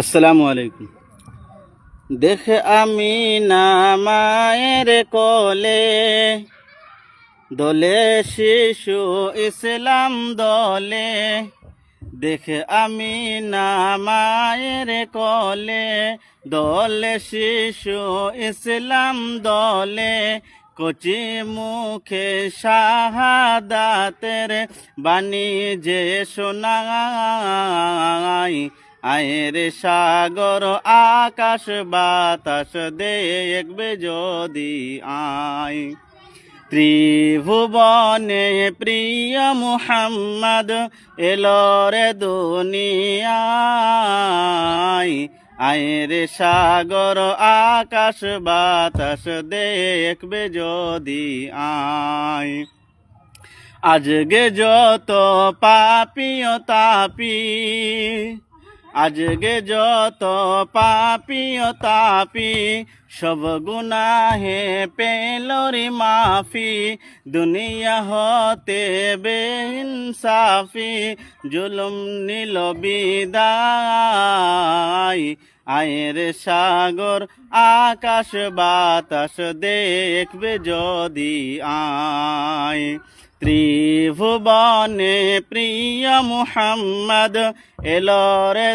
আসসালামু আলাইকুম। দেখে আমি না মায়ের কোলে, দোলে শিশু ইসলাম দলে। দেখে আমি না মায়ের কোলে, দলে শিশু ইসলাম দলে। কচি মুখে শাহাদাতের বাণী যে শোনায়, আয়ের সাগর আকাশ বাতাস দেখবে যদি আয়। ত্রিভুবনে প্রিয় মুহাম্মদ এলো রে দুনিয়ায়, আয়ের সাগর আকাশ বাতাস দেখবে যদি আয়। আজকে যত পাপী ও তাপী, আজকে যত পাপী ও তাপী, সব গুনাহে পেলরি মাফি। দুনিয়া হতে বেইনসাফি, জুলুম নিল বিদায়। আয়ের সাগর আকাশ বাতাস দেখবে যদি আয়। ত্রিভুবনে প্রিয় মুহাম্মদ এলো রে